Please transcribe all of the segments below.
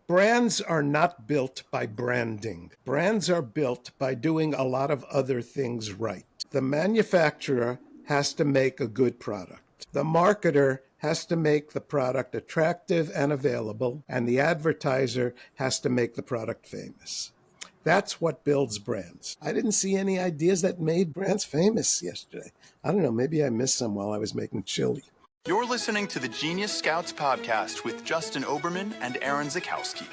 Brands are not built by branding. Brands are built by doing a lot of other things right. The manufacturer has to make a good product. The marketer has to make the product attractive and available, and the advertiser has to make the product famous. That's what builds brands. I didn't see any ideas that made brands famous yesterday. I don't know, maybe I missed some while I was making chili. You're listening to the Genius Scouts podcast with Justin Oberman and Aaron Zakowski.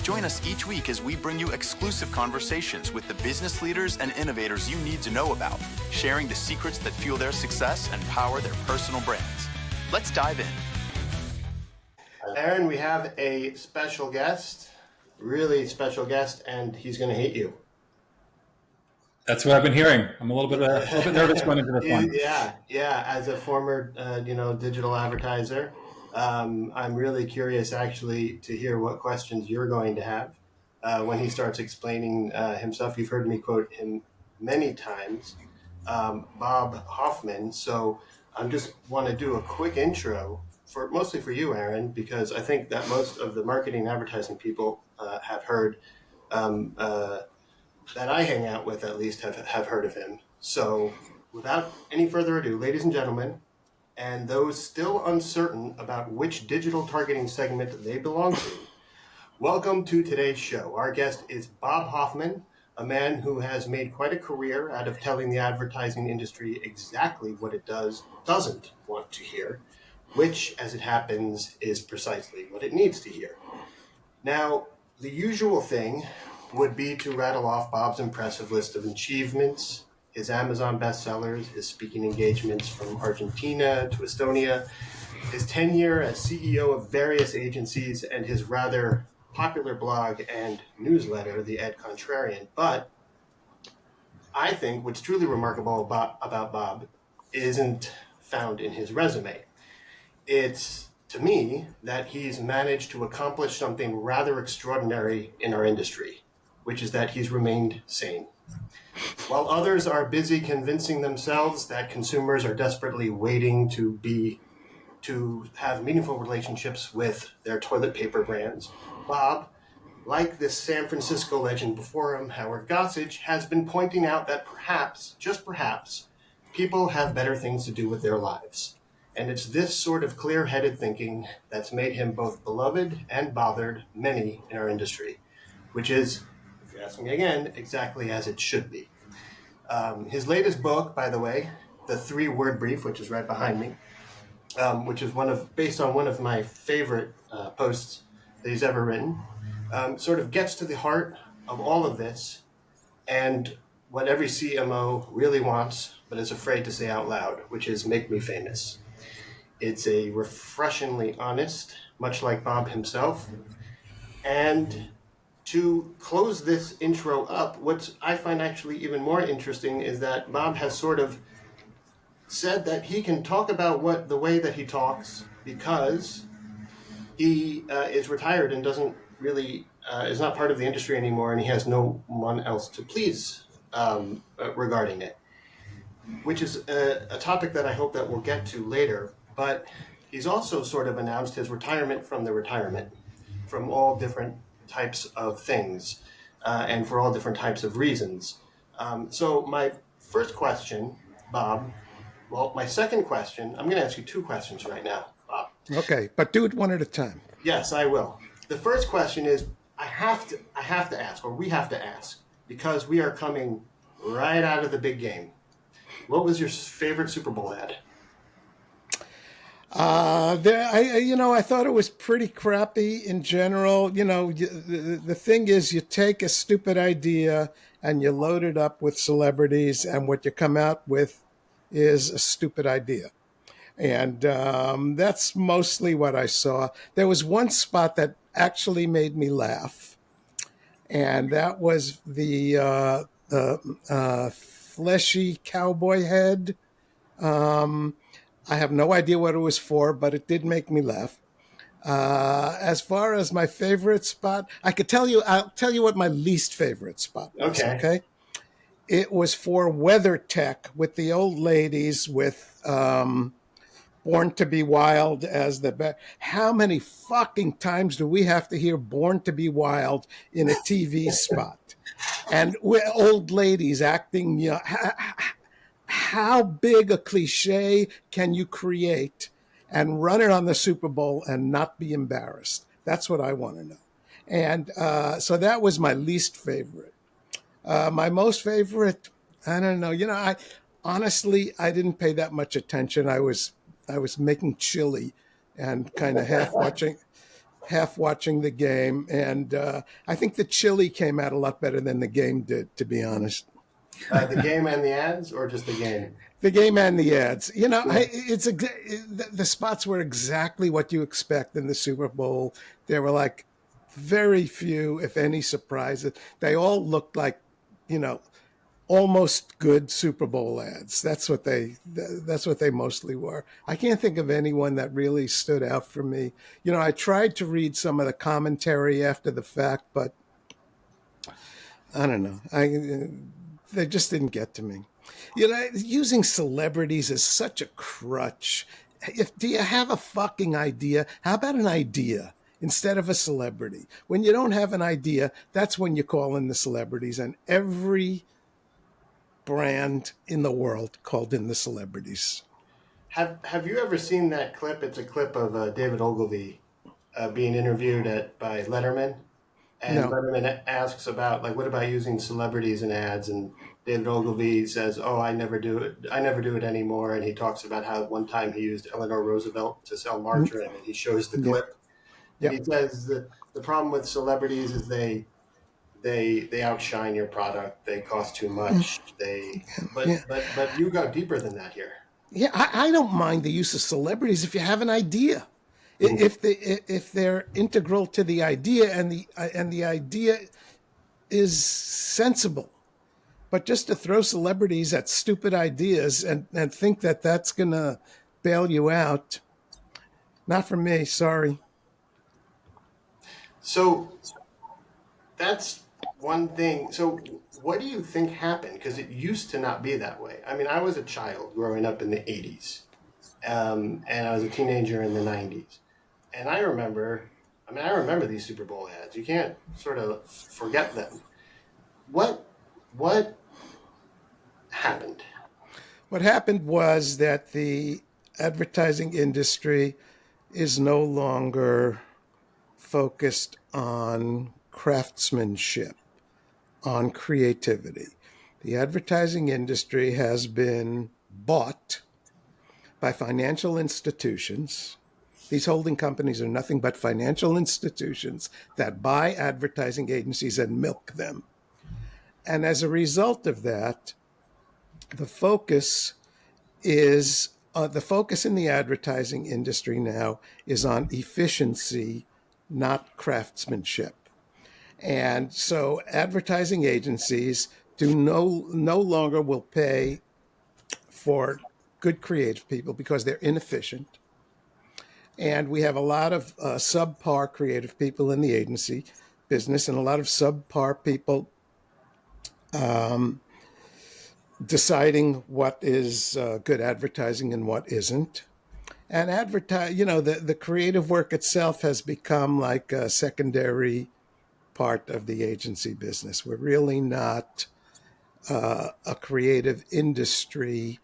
Join us each week as we bring you exclusive conversations with the business leaders and innovators you need to know about, sharing the secrets that fuel their success and power their personal brands. Let's dive in. Aaron, we have a special guest, really special guest, and he's going to hate you. That's what I've been hearing. I'm a little bit nervous going into this one. Yeah. As a former, digital advertiser, I'm really curious, actually, to hear what questions you're going to have when he starts explaining himself. You've heard me quote him many times, Bob Hoffman. So I just want to do a quick intro mostly for you, Aaron, because I think that most of the marketing and advertising people have heard. That I hang out with, at least, have heard of him. So without any further ado, ladies and gentlemen, and those still uncertain about which digital targeting segment they belong to, welcome to today's show. Our guest is Bob Hoffman, a man who has made quite a career out of telling the advertising industry exactly what it doesn't want to hear, which, as it happens, is precisely what it needs to hear. Now, the usual thing would be to rattle off Bob's impressive list of achievements, his Amazon bestsellers, his speaking engagements from Argentina to Estonia, his tenure as CEO of various agencies, and his rather popular blog and newsletter, the Contrarian. But I think what's truly remarkable about Bob isn't found in his resume. It's, to me, that he's managed to accomplish something rather extraordinary in our industry, which is that he's remained sane. While others are busy convincing themselves that consumers are desperately waiting to have meaningful relationships with their toilet paper brands, Bob, like this San Francisco legend before him, Howard Gossage, has been pointing out that perhaps, just perhaps, people have better things to do with their lives. And it's this sort of clear-headed thinking that's made him both beloved and bothered many in our industry, which is, if you're asking me again, exactly as it should be. His latest book, by the way, The 3-Word Brief, which is right behind me, which is based on one of my favorite posts that he's ever written, sort of gets to the heart of all of this and what every CMO really wants, but is afraid to say out loud, which is make me famous. It's a refreshingly honest, much like Bob himself. And to close this intro up, what I find actually even more interesting is that Bob has sort of said that he can talk about the way that he talks because he is retired and doesn't really is not part of the industry anymore, and he has no one else to please regarding it, which is a topic that I hope that we'll get to later. But he's also sort of announced his retirement from the retirement, from all different types of things, and for all different types of reasons. So my first question, Bob, my second question, I'm going to ask you 2 questions right now, Bob. Okay, but do it one at a time. Yes, I will. The first question is, I have to ask, or we have to ask, because we are coming right out of the big game. What was your favorite Super Bowl ad? I thought it was pretty crappy in general. The thing is, you take a stupid idea and you load it up with celebrities, and what you come out with is a stupid idea. And that's mostly what I saw. There was one spot that actually made me laugh, and that was the fleshy cowboy head. I have no idea what it was for, but it did make me laugh. As far as my favorite spot, I'll tell you what my least favorite spot was, okay? It was for WeatherTech with the old ladies with Born to be Wild as the best. How many fucking times do we have to hear Born to be Wild in a TV spot? And we're old ladies acting, how big a cliche can you create and run it on the Super Bowl and not be embarrassed? That's what I want to know. And so that was my least favorite. My most favorite, I don't know. I honestly I didn't pay that much attention. I was making chili and kind of half watching the game, and I think the chili came out a lot better than the game did, to be honest. The game and the ads, or just the game? The game and the ads. The spots were exactly what you expect in the Super Bowl. There were like very few, if any, surprises. They all looked like, almost good Super Bowl ads. That's what they mostly were. I can't think of anyone that really stood out for me. I tried to read some of the commentary after the fact, but I don't know. They just didn't get to me. Using celebrities is such a crutch. Do you have a fucking idea? How about an idea instead of a celebrity? When you don't have an idea, that's when you call in the celebrities, and every brand in the world called in the celebrities. Have you ever seen that clip? It's a clip of David Ogilvy being interviewed by Letterman. And No. Letterman asks about, like, what about using celebrities in ads? And David Ogilvy says, "Oh, I never do it. I never do it anymore." And he talks about how one time he used Eleanor Roosevelt to sell margarine, and he shows the clip. And he says that the problem with celebrities is they outshine your product. They cost too much. But you go deeper than that here. Yeah, I don't mind the use of celebrities if you have an idea. If they're integral to the idea and the idea is sensible. But just to throw celebrities at stupid ideas and think that that's going to bail you out, not for me, sorry. So that's one thing. So what do you think happened? Because it used to not be that way. I mean, I was a child growing up in the 80s, and I was a teenager in the 90s. And I remember these Super Bowl ads. You can't sort of forget them. What happened? What happened was that the advertising industry is no longer focused on craftsmanship, on creativity. The advertising industry has been bought by financial institutions. These holding companies are nothing but financial institutions that buy advertising agencies and milk them. And as a result of that, the focus in the advertising industry now is on efficiency, not craftsmanship. And so advertising agencies no longer will pay for good creative people because they're inefficient. And we have a lot of subpar creative people in the agency business, and a lot of subpar people deciding what is good advertising and what isn't. And the creative work itself has become like a secondary part of the agency business. We're really not a creative industry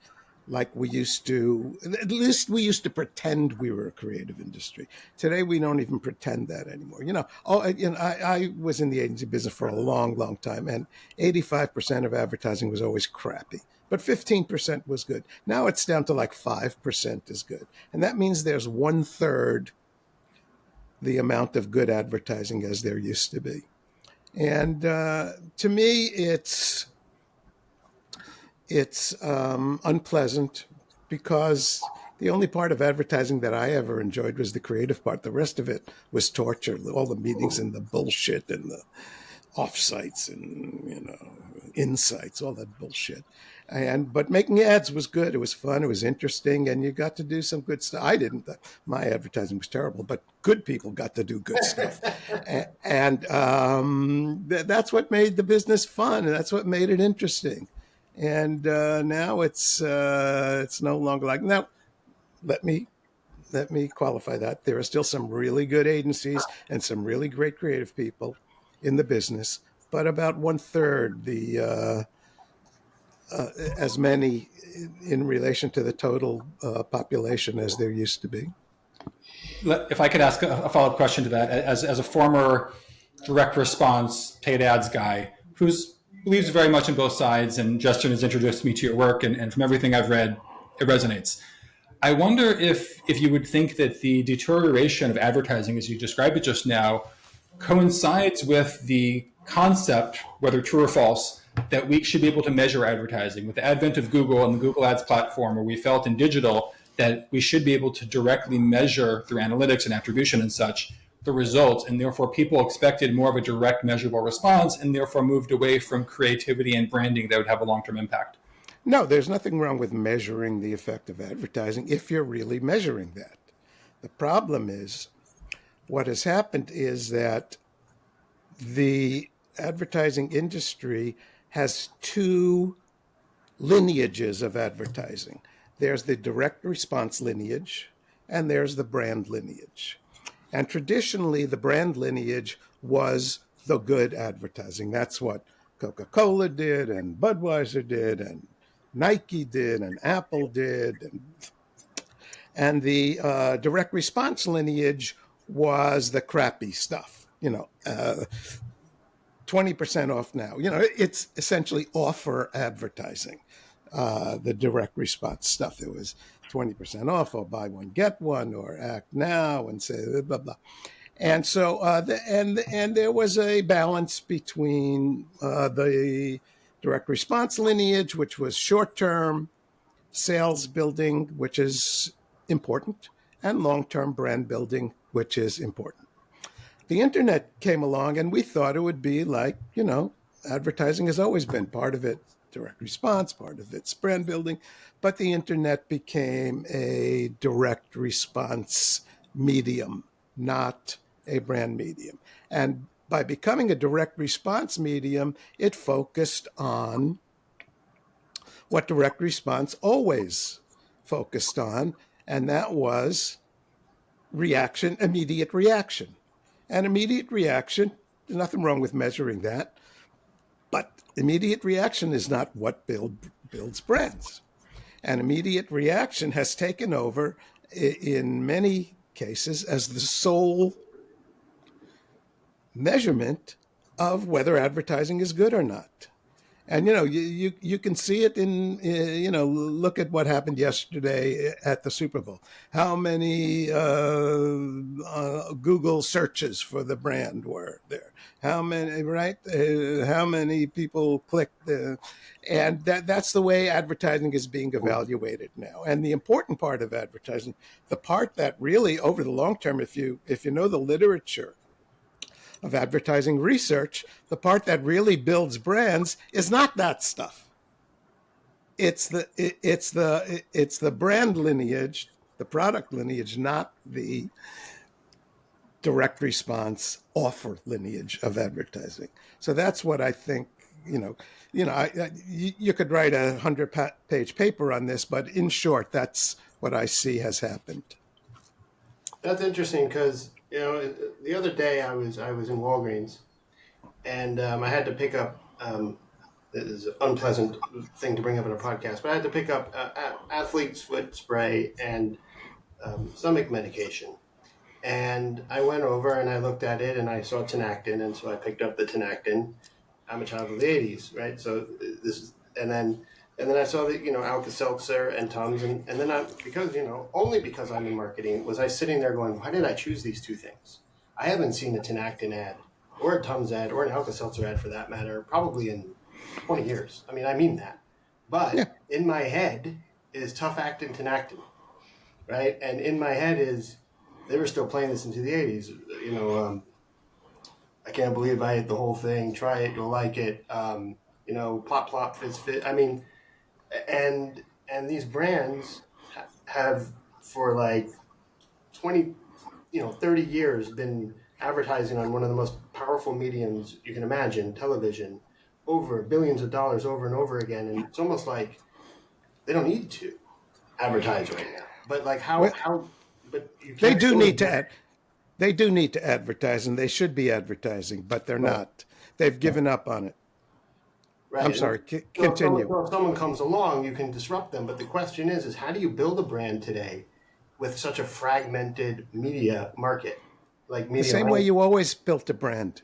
like we used to. At least we used to pretend we were a creative industry. Today, we don't even pretend that anymore. I was in the agency business for a long, long time, and 85% of advertising was always crappy, but 15% was good. Now it's down to like 5% is good. And that means there's 1/3 the amount of good advertising as there used to be. And to me, it's unpleasant because the only part of advertising that I ever enjoyed was the creative part. The rest of it was torture. All the meetings and the bullshit and the offsites and insights, all that bullshit. But making ads was good. It was fun. It was interesting, and you got to do some good stuff. I didn't. My advertising was terrible, but good people got to do good stuff, and that's what made the business fun, and that's what made it interesting. And now it's no longer like now. let me qualify that. There are still some really good agencies and some really great creative people in the business, but about one third as many in relation to the total population as there used to be. If I could ask a follow-up question to that, as a former direct response paid ads guy who believes very much in both sides, and Justin has introduced me to your work, and from everything I've read, it resonates. I wonder if you would think that the deterioration of advertising, as you described it just now, coincides with the concept, whether true or false, that we should be able to measure advertising. With the advent of Google and the Google Ads platform, where we felt in digital that we should be able to directly measure through analytics and attribution and such the results, and therefore people expected more of a direct measurable response and therefore moved away from creativity and branding that would have a long-term impact. No, there's nothing wrong with measuring the effect of advertising if you're really measuring that. The problem is, what has happened is that the advertising industry has two lineages of advertising. There's the direct response lineage, and there's the brand lineage. And traditionally, the brand lineage was the good advertising. That's what Coca-Cola did, and Budweiser did, and Nike did, and Apple did. And the direct response lineage was the crappy stuff, 20% off now. It's essentially offer advertising, the direct response stuff. It was 20% off, or buy one, get one, or act now and say blah, blah, blah. And so, and there was a balance between the direct response lineage, which was short-term sales building, which is important, and long-term brand building, which is important. The internet came along, and we thought it would be like, advertising has always been part of it, direct response, part of it's brand building, but the internet became a direct response medium, not a brand medium. And by becoming a direct response medium, it focused on what direct response always focused on, and that was reaction, immediate reaction. And immediate reaction, there's nothing wrong with measuring that, but immediate reaction is not what builds brands. And immediate reaction has taken over in many cases as the sole measurement of whether advertising is good or not. And, you can see it in, look at what happened yesterday at the Super Bowl. How many Google searches for the brand were there? How many, right? How many people clicked? And that's the way advertising is being evaluated now. And the important part of advertising, the part that really over the long term, if you know the literature of advertising research, the part that really builds brands is not that stuff. It's the brand lineage, the product lineage, not the direct response offer lineage of advertising. So that's what I think. You could write a 100-page paper on this, but in short, that's what I see has happened. That's interesting because the other day I was in Walgreens, and I had to pick up. This is an unpleasant thing to bring up in a podcast, but I had to pick up athlete's foot spray and stomach medication. And I went over and I looked at it and I saw Tinactin, and so I picked up the Tinactin. I'm a child of the '80s, right? So and then I saw that Alka-Seltzer and Tums, and then only because I'm in marketing was I sitting there going, why did I choose these two things? I haven't seen a Tinactin ad or a Tums ad or an Alka-Seltzer ad for that matter probably in 20 years. I mean that. But in my head is tough actin Tinactin, right? And in my head is they were still playing this into the '80s. I can't believe I ate the whole thing. Try it, you'll like it. Plop plop fizz fit. And these brands have for like 20, 30 years been advertising on one of the most powerful mediums you can imagine, television, over billions of dollars over and over again. And it's almost like they don't need to advertise right now. But like Well, how but you they can't do go need to to they do need to advertise, and they should be advertising, but they're right. not. They've given up on it. I'm Right. And sorry. Continue. so if someone comes along, you can disrupt them. But the question is how do you build a brand today with such a fragmented media market, like The media same way landscape? you always built a brand.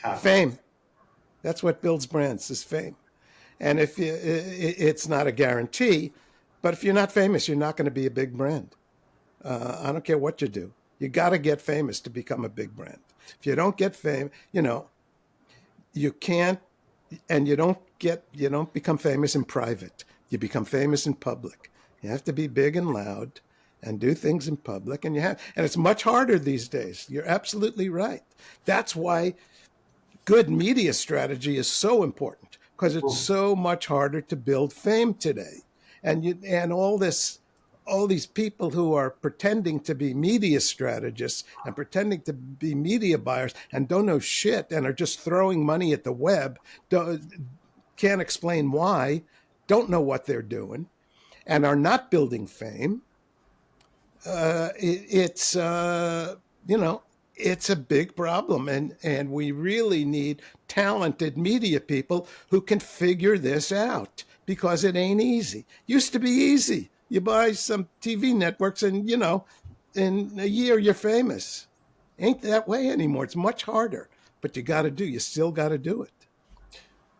How? Fame. That's what builds brands, is fame. And if you, it's not a guarantee, but if you're not famous, you're not going to be a big brand. I don't care what you do. You got to get famous to become a big brand. If you don't get fame, you can't, and you don't become famous in private. You become famous in public. You have to be big and loud and do things in public, and it's much harder these days. You're absolutely right. That's why good media strategy is so important, because it's so much harder to build fame today. And all these people who are pretending to be media strategists and pretending to be media buyers and don't know shit and are just throwing money at the web, can't explain why, don't know what they're doing, and are not building fame. It's it's a big problem, and we really need talented media people who can figure this out, because it ain't easy. Used to be easy. You buy some TV networks, and in a year you're famous. Ain't that way anymore. It's much harder, but you still got to do it.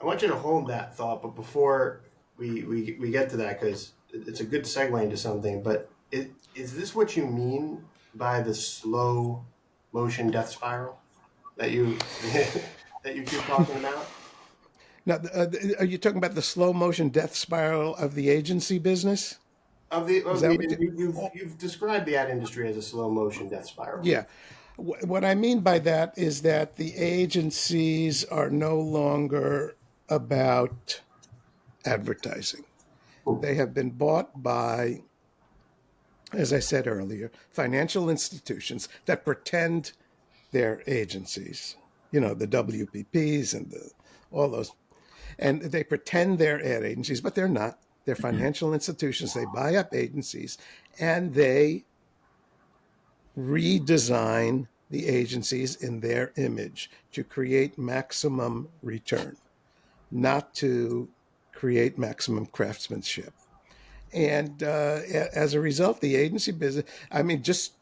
I want you to hold that thought, but before we get to that, because it's a good segue into something, but is this what you mean by the slow motion death spiral that you that you keep talking about? Now, are you talking about the slow motion death spiral of the agency business? Is that what You've described the ad industry as a slow motion death spiral. Yeah. What I mean by that is that the agencies are no longer about advertising. They have been bought by, as I said earlier, financial institutions that pretend they're agencies. The WPPs and all those, and they pretend they're ad agencies, but they're not. They're financial institutions. They buy up agencies, and they redesign the agencies in their image to create maximum return, not to create maximum craftsmanship. And as a result, the agency business, I mean, just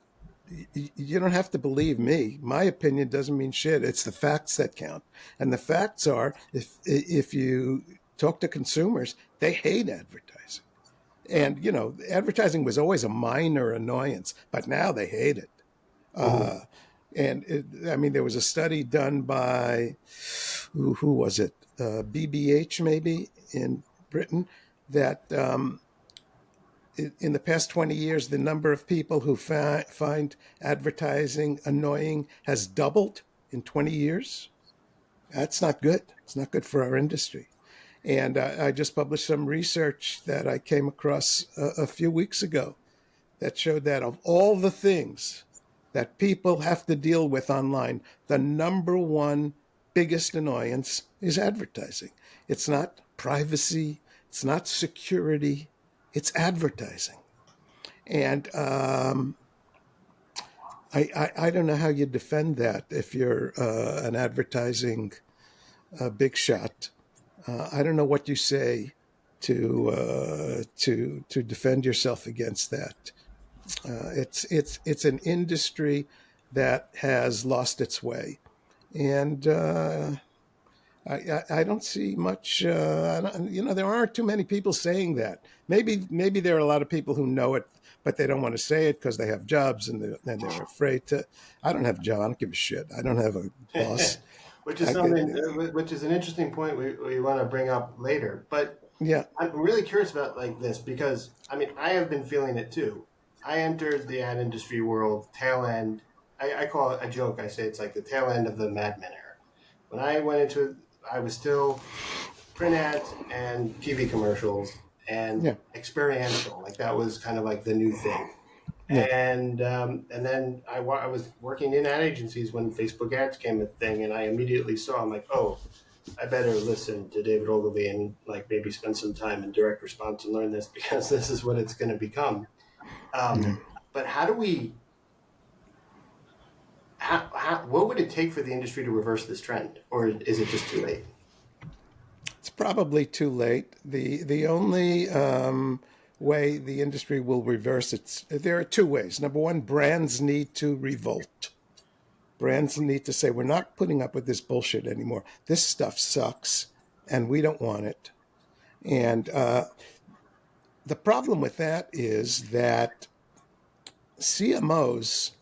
you don't have to believe me. My opinion doesn't mean shit. It's the facts that count. And the facts are, if you talk to consumers, they hate advertising. And, advertising was always a minor annoyance, but now they hate it. Mm-hmm. I mean, there was a study done by, who was it? BBH, maybe, in Britain, that in the past 20 years, the number of people who find advertising annoying has doubled in 20 years. That's not good. It's not good for our industry. And I just published some research that I came across a few weeks ago that showed that of all the things that people have to deal with online, the number one biggest annoyance is advertising. It's not privacy, it's not security, it's advertising. And I don't know how you defend that if you're an advertising big shot. I don't know what you say to defend yourself against that. It's an industry that has lost its way, and I don't see much. There aren't too many people saying that. Maybe there are a lot of people who know it, but they don't want to say it because they have jobs and they're afraid to. I don't have a job. I don't give a shit. I don't have a boss. Which is which is an interesting point we want to bring up later. But Yeah. I'm really curious about like this because I mean I have been feeling it too. I entered the ad industry world tail end. I call it a joke. I say it's like the tail end of the Mad Men era. When I went into it, I was still print ads and TV commercials and Yeah. experiential. Like that was kind of like the new thing. Yeah. And then I was working in ad agencies when Facebook ads came a thing, and I immediately saw, I'm like, oh, I better listen to David Ogilvy and like maybe spend some time in direct response and learn this because this is what it's going to become. But how do we? What would it take for the industry to reverse this trend, or is it just too late? It's probably too late. The only way the industry will reverse it, there are two ways. Number one, brands need to revolt. Brands need to say, we're not putting up with this bullshit anymore. This stuff sucks, and we don't want it. And the problem with that is that CMOs,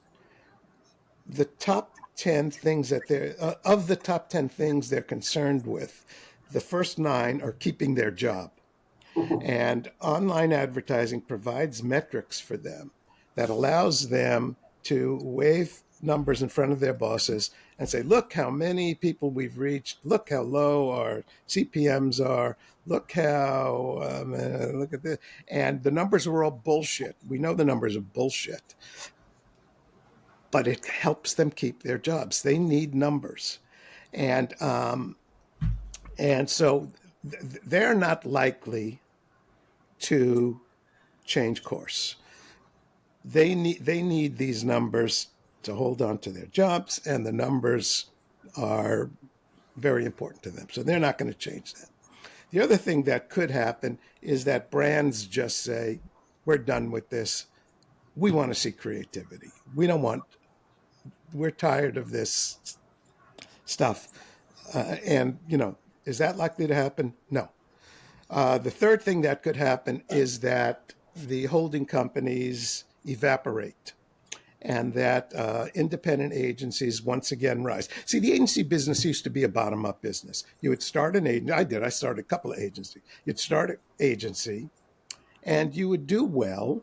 the top 10 things that they're, of the top 10 things they're concerned with, the first 9 are keeping their job. And online advertising provides metrics for them that allows them to wave numbers in front of their bosses and say, look how many people we've reached. Look how low our CPMs are. Look how, look at this. And the numbers are all bullshit. We know the numbers are bullshit. But it helps them keep their jobs. They need numbers. And so they're not likely to change course. They need these numbers to hold on to their jobs, and the numbers are very important to them. So they're not going to change that. The other thing that could happen is that brands just say, we're done with this. We want to see creativity. We're tired of this stuff. And, is that likely to happen? No. The third thing that could happen is that the holding companies evaporate and that independent agencies once again rise. See, the agency business used to be a bottom-up business. You would start an agency. I started a couple of agencies. You'd start an agency, and you would do well,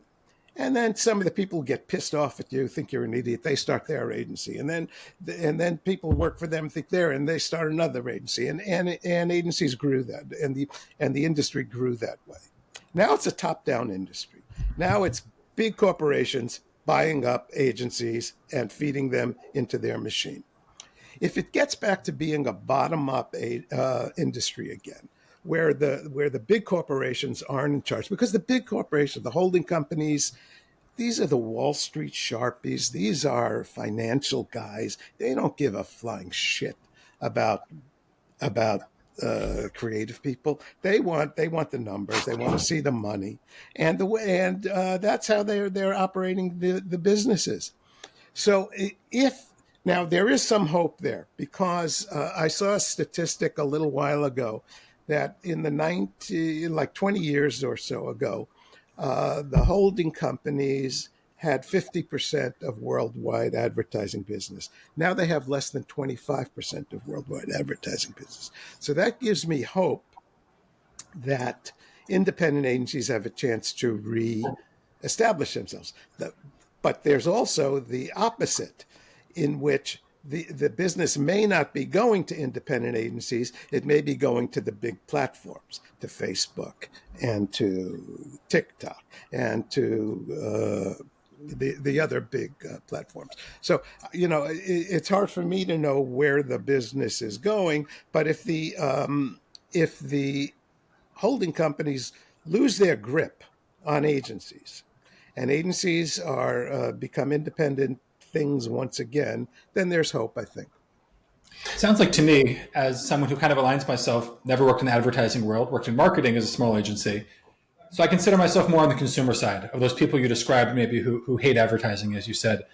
and then some of the people get pissed off at you, think you're an idiot. They start their agency, and then people work for them, think and they start another agency, and agencies grew that, and the industry grew that way. Now it's a top-down industry. Now it's big corporations buying up agencies and feeding them into their machine. If it gets back to being a bottom-up industry again, where the big corporations aren't in charge, because the big corporations, the holding companies, these are the Wall Street Sharpies. These are financial guys. They don't give a flying shit about creative people. They want the numbers. They want to see the money, and that's how they're operating the businesses. So now there is some hope there, because I saw a statistic a little while ago that in the 20 years or so ago, the holding companies had 50% of worldwide advertising business. Now they have less than 25% of worldwide advertising business. So that gives me hope that independent agencies have a chance to re-establish themselves. But there's also the opposite, in which the business may not be going to independent agencies. It may be going to the big platforms, to Facebook and to TikTok and to the other big platforms. So, it's hard for me to know where the business is going. But if the holding companies lose their grip on agencies, and agencies are become independent things once again, then there's hope, I think. Sounds like to me, as someone who kind of aligns myself, never worked in the advertising world, worked in marketing as a small agency. So I consider myself more on the consumer side of those people you described, maybe who hate advertising, as you said.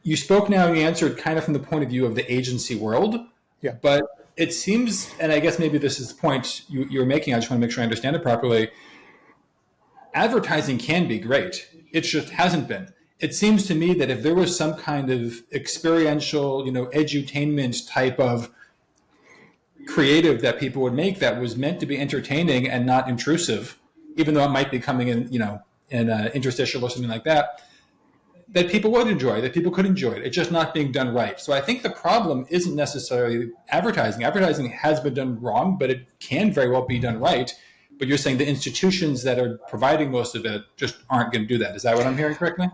You spoke now, you answered kind of from the point of view of the agency world. Yeah. But it seems, and I guess maybe this is the point you're making, I just want to make sure I understand it properly. Advertising can be great. It just hasn't been. It seems to me that if there was some kind of experiential, edutainment type of creative that people would make that was meant to be entertaining and not intrusive, even though it might be coming in, in an interstitial or something like that, that people would enjoy, that people could enjoy it. It's just not being done right. So I think the problem isn't necessarily advertising. Advertising has been done wrong, but it can very well be done right. But you're saying the institutions that are providing most of it just aren't going to do that. Is that what I'm hearing correctly?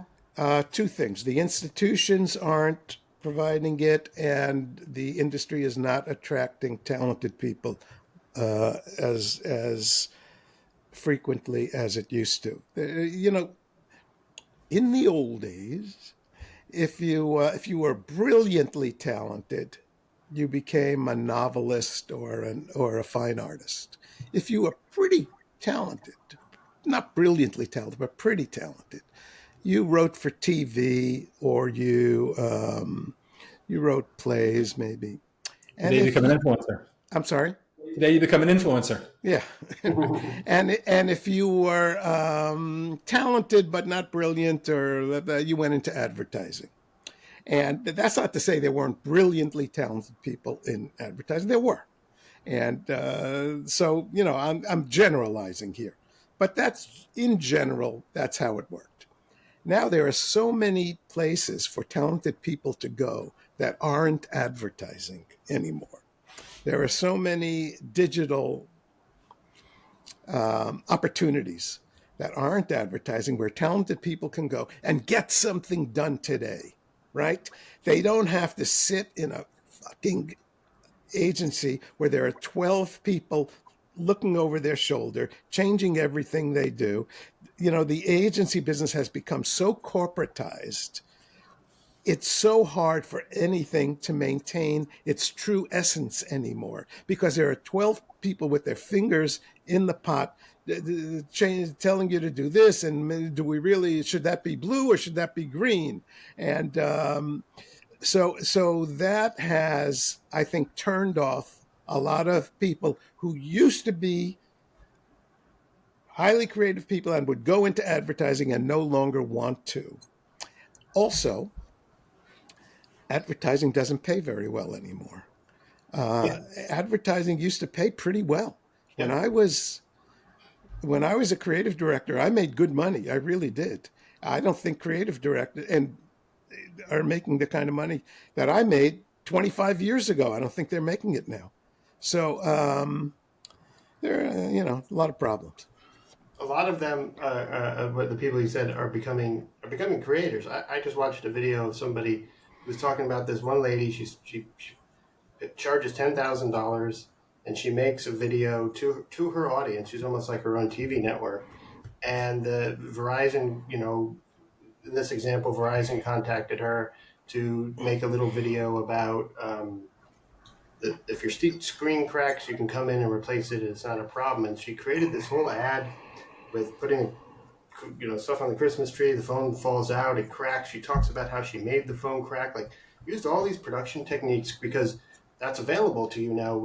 Two things. The institutions aren't providing it, and the industry is not attracting talented people as frequently as it used to. In the old days, if you were brilliantly talented, you became a novelist or a fine artist. If you were pretty talented, not brilliantly talented, but pretty talented, you wrote for TV or you wrote plays maybe. And Today you if become an you, influencer. I'm sorry, Today you become an influencer. yeah, and if you were talented but not brilliant, or you went into advertising. And that's not to say there weren't brilliantly talented people in advertising. There were. And so, I'm generalizing here. But that's, in general, that's how it worked. Now there are so many places for talented people to go that aren't advertising anymore. There are so many digital opportunities that aren't advertising where talented people can go and get something done today, right? They don't have to sit in a fucking agency where there are 12 people looking over their shoulder, changing everything they do. The agency business has become so corporatized. It's so hard for anything to maintain its true essence anymore because there are 12 people with their fingers in the pot telling you to do this, and do we really, should that be blue or should that be green? And so that has, I think, turned off a lot of people who used to be highly creative people and would go into advertising and no longer want to. Also, advertising doesn't pay very well anymore. Yeah. Advertising used to pay pretty well. When Yep. I was a creative director, I made good money. I really did. I don't think creative directors and are making the kind of money that I made 25 years ago. I don't think they're making it now. So there are, a lot of problems. A lot of them, what the people you said are becoming creators. I just watched a video of somebody who was talking about this one lady. She charges $10,000 and she makes a video to her audience. She's almost like her own TV network. And the Verizon, in this example, Verizon contacted her to make a little video about if your screen cracks, you can come in and replace it. It's not a problem. And she created this whole ad with putting stuff on the Christmas tree. The phone falls out, it cracks. She talks about how she made the phone crack. Like, used all these production techniques because that's available to you now,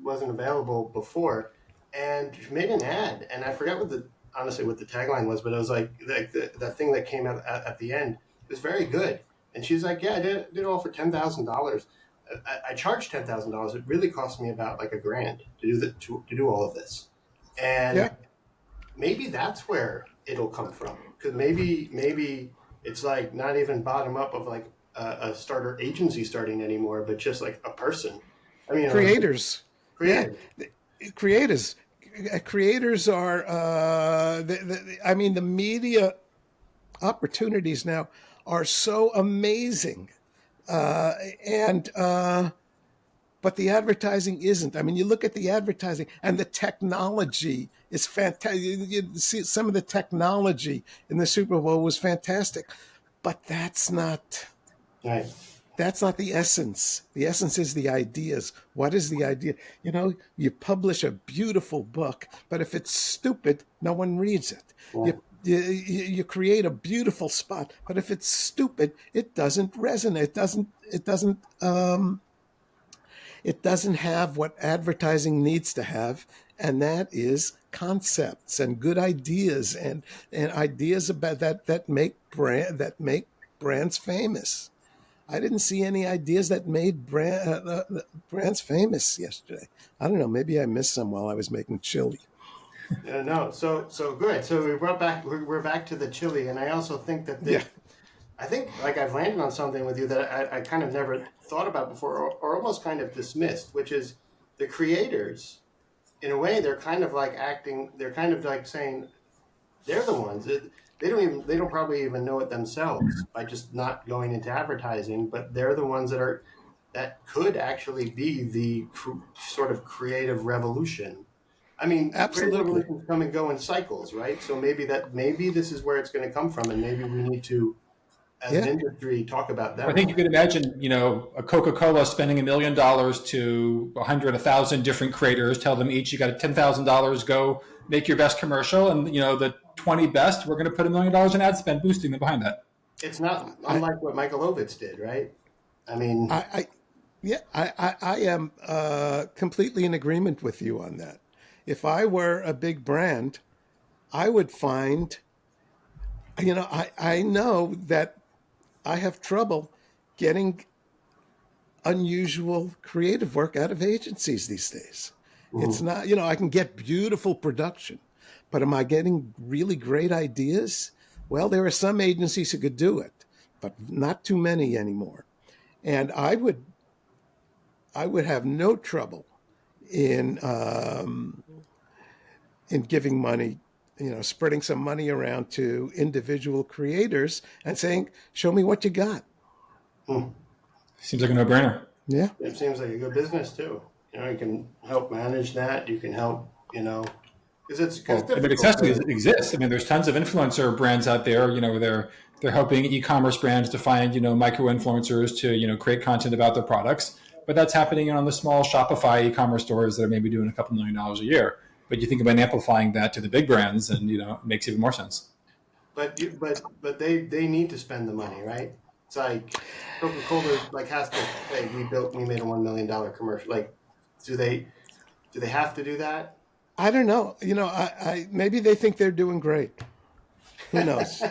wasn't available before. And she made an ad, and I forgot honestly what the tagline was, but it was like that thing that came out at the end. It was very good. And she's like, yeah, I did it all for $10,000. I charged $10,000. It really cost me about like $1,000 to do all of this. Yeah, And maybe that's where it'll come from, because maybe it's like not even bottom up of like a starter agency starting anymore, but just like a person. I mean, creators. Yeah, creative. creators. Creators are. I mean, the media opportunities now are so amazing, and but the advertising isn't. I mean, you look at the advertising and the technology is fantastic. You see, some of the technology in the Super Bowl was fantastic, but Right. that's not the essence. The essence is the ideas. What is the idea? You publish a beautiful book, but if it's stupid, no one reads it. Yeah. You create a beautiful spot, but if it's stupid, it doesn't resonate. It doesn't have what advertising needs to have, and that is concepts and good ideas and ideas about that make brands famous. I didn't see any ideas that made brands famous yesterday. I don't know. Maybe I missed some while I was making chili. No. So good. So we're back to the chili, and I also think that Yeah, I think like I've landed on something with you that I kind of never thought about before, or almost kind of dismissed, which is the creators. In a way, they're kind of like acting. They're kind of like saying they're the ones that they don't probably even know it themselves by just not going into advertising, but they're the ones that could actually be the sort of creative revolution. I mean, Great Absolutely. Revolutions come and go in cycles, right? So maybe this is where it's going to come from, and maybe we need to, as an Yeah. industry, talk about I them think you more. could imagine, a Coca-Cola spending $1 million to 100, 1,000 different creators, tell them each you got $10,000, go make your best commercial, and the 20 best, we're going to put $1 million in ad spend boosting them behind that. It's not I, unlike what Michael Ovitz did, right? I mean, I yeah, I am completely in agreement with you on that. If I were a big brand, I would find, I know that I have trouble getting unusual creative work out of agencies these days. It's mhm. not, I can get beautiful production, but am I getting really great ideas? Well, there are some agencies who could do it, but not too many anymore. And I would have no trouble in giving money, spreading some money around to individual creators and saying, "Show me what you got." Seems like a no-brainer. Yeah, It seems like a good business too. You can help manage that. You can help, because it's Well, I mean, difficult. accessories exists. I mean, there's tons of influencer brands out there. They're helping e-commerce brands to find micro influencers to create content about their products. But that's happening on the small Shopify e-commerce stores that are maybe doing a couple $1 million a year. But you think about amplifying that to the big brands, and it makes even more sense. But they need to spend the money, right? It's like Coca-Cola has to say we made a $1 million commercial. Like, do they have to do that? I don't know. I maybe they think they're doing great. Who knows?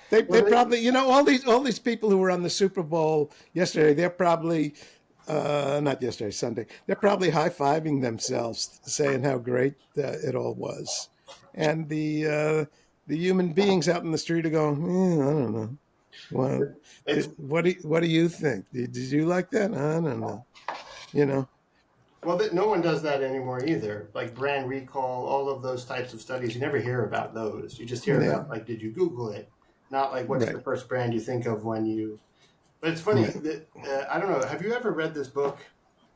They Well, probably, all these people who were on the Super Bowl yesterday, they're probably not yesterday, Sunday. They're probably high-fiving themselves, saying how great it all was, and the human beings out in the street are going, I don't know. Well, it's what do you think? Did you like that? I don't know. You know, well that no one does that anymore either. Like brand recall, all of those types of studies, you never hear about those. You just hear yeah, about like, did you Google it? Not like what's the right, first brand you think of when you. But it's funny right. that I don't know. Have you ever read this book?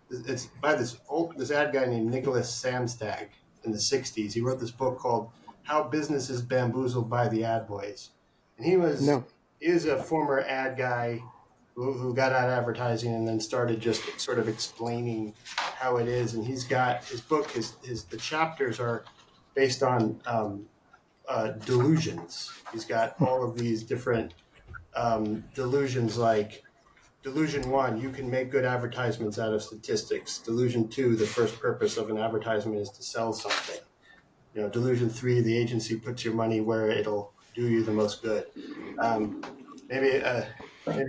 It's by this ad guy named Nicholas Samstag in the '60s. He wrote this book called "How Business is Bamboozled by the Ad Boys," and No, he is a former ad guy who got out advertising and then started just sort of explaining how it is. And he's got his book. The chapters are based on delusions. He's got all of these different delusions like delusion one, you can make good advertisements out of statistics. Delusion two, the first purpose of an advertisement is to sell something. Delusion three, the agency puts your money where it'll do you the most good. Um, maybe